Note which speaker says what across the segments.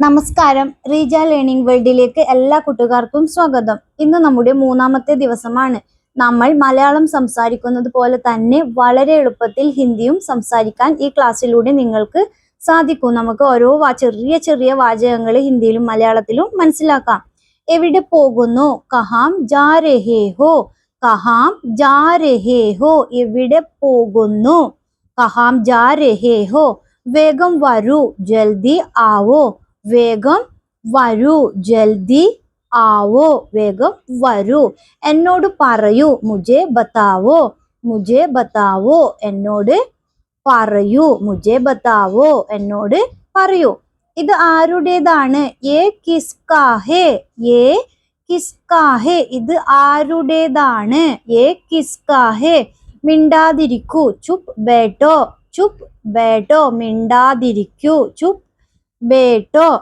Speaker 1: നമസ്കാരം. റീജ ലേണിംഗ് വേൾഡിലേക്ക് എല്ലാ കൂട്ടുകാർക്കും സ്വാഗതം. ഇന്ന് നമ്മുടെ മൂന്നാമത്തെ ദിവസമാണ്. നമ്മൾ മലയാളം സംസാരിക്കുന്നത് പോലെ തന്നെ വളരെ എളുപ്പത്തിൽ ഹിന്ദിയും സംസാരിക്കാൻ ഈ ക്ലാസ്സിലൂടെ നിങ്ങൾക്ക് സാധിക്കും. നമുക്ക് ഓരോ ചെറിയ ചെറിയ വാചകങ്ങൾ ഹിന്ദിയിലും മലയാളത്തിലും മനസ്സിലാക്കാം. എവിടെ പോകുന്നു? കഹാം ജാ രഹേ ഹോ. കഹാം ജാ രഹേ ഹോ. എവിടെ പോകുന്നു? കഹാം ജാ രഹേ ഹോ. വേഗം വരൂ, ജൽദി ആവോ. വേഗം വരൂ, ജൽദി ആവോ. വേഗം വരൂ. എന്നോട് പറയൂ, മുझे बताओ. മുझे बताओ. എന്നോട് പറയൂ, മുझे बताओ. എന്നോട് പറയൂ. ഇത് ആരുടേതാണ്? യേ കിസ്കാ ഹേ. യേ കിസ്കാ ഹേ. ഇത് ആരുടേതാണ്? യേ കിസ്കാ ഹേ. മിണ്ടാതിരിക്കൂ, ചുപ് ബേട്ടോ. ചുപ് ബേട്ടോ. മിണ്ടാതിരിക്കൂ, ചുപ് ബേട്ടോ.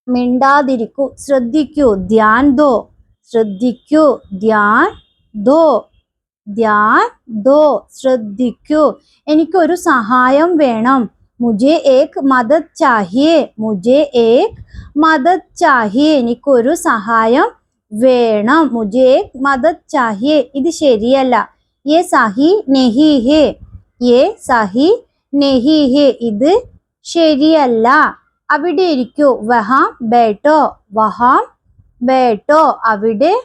Speaker 1: മിണ്ടാതിരിക്കൂ. ശ്രദ്ധിക്കൂ, ധ്യാൻ ദോ. ശ്രദ്ധിക്കൂ, ധ്യാൻ ദോ. ധ്യാൻ ദോ. ശ്രദ്ധിക്കൂ. എനിക്കൊരു സഹായം വേണം. മുझे एक मदद चाहिए. मुझे एक मदद चाहिए. എനിക്കൊരു സഹായം വേണം. മുझे एक मदद चाहिए. ഇത് ശരിയല്ല. ये सही नहीं है. ये सही नहीं है. ഇത് ശരിയല്ല. അവിടെ ഇരിക്കൂ. വഹാം ബേട്ടോ. വഹാം ബേട്ടോ. അവിടെ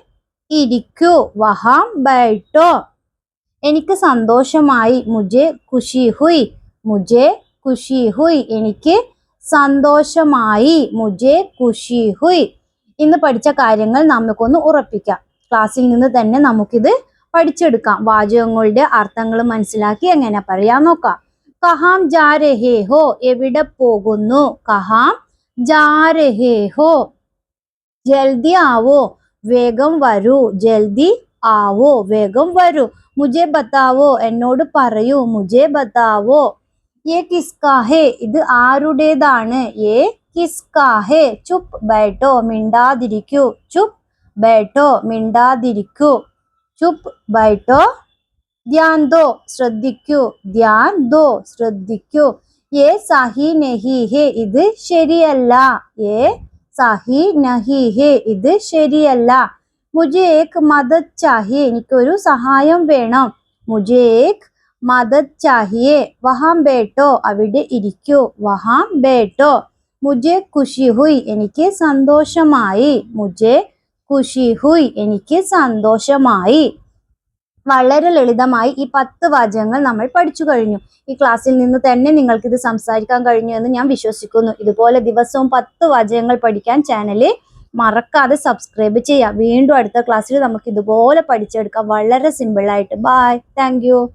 Speaker 1: ഇരിക്കൂ. വഹാം ബേട്ടോ. എനിക്ക് സന്തോഷമായി. മുझे खुशी हुई. मुझे खुशी हुई. എനിക്ക് സന്തോഷമായി. മുझे खुशी हुई. ഇന്ന് പഠിച്ച കാര്യങ്ങൾ നമുക്കൊന്ന് ഉറപ്പിക്കാം. ക്ലാസ്സിൽ നിന്ന് തന്നെ നമുക്കിത് പഠിച്ചെടുക്കാം. വാചകങ്ങളുടെ അർത്ഥങ്ങൾ മനസ്സിലാക്കി എങ്ങനെ പറയാൻ നോക്കാം. കഹാം ജാ രഹേ ഹോ. എവിടെ പോകുന്നു? കഹാം ജാ രഹേ ഹോ. ജൽദി ആവോ. വേഗം വരൂ. ജൽദി ആവോ. വേഗം വരൂ. മുझे बताओ. എന്നോട് പറയൂ. മുझे बताओ. യേ കിസ്കാ ഹേ. ഇത് ആരുടേതാണ്? യേ കിസ്കാ ഹേ. ചുപ് ബേട്ടോ. മിണ്ടാതിരിക്കൂ. ചുപ് ബേട്ടോ. മിണ്ടാതിരിക്കൂ. ചുപ് ബേട്ടോ. ധ്യാൻ ദോ. ശ്രദ്ധിക്കൂ. ധ്യാൻ ദോ. ശ്രദ്ധിക്കൂ. യേ സഹി നഹി ഹേ. ഇത് ശരിയല്ല. യേ സഹി നഹി ഹേ. ഇത് ശരിയല്ല. മുझे एक मदद चाहिए. എനിക്കൊരു സഹായം വേണം. മുझे एक मदद चाहिए. വഹാം ബേട്ടോ. അവിടെ ഇരിക്കൂ. വഹാം ബേട്ടോ. മുझे खुशी हुई. എനിക്ക് സന്തോഷമായി. മുझे खुशी हुई. എനിക്ക് സന്തോഷമായി. വളരെ ലളിതമായി ഈ 10 വാചകങ്ങൾ നമ്മൾ പഠിച്ചു കഴിഞ്ഞു. ഈ ക്ലാസ്സിൽ നിന്ന് തന്നെ നിങ്ങൾക്ക് ഇത് സംസാരിക്കാൻ കഴിഞ്ഞു എന്ന് ഞാൻ വിശ്വസിക്കുന്നു. ഇതുപോലെ ദിവസവും 10 വാചകങ്ങൾ പഠിക്കാൻ ചാനൽ മറക്കാതെ സബ്സ്ക്രൈബ് ചെയ്യുക. വീണ്ടും അടുത്ത ക്ലാസ്സിൽ നമുക്ക് ഇതുപോലെ പഠിച്ചെടുക്കാം വളരെ സിമ്പിൾ ആയിട്ട്. ബൈ. Thank you.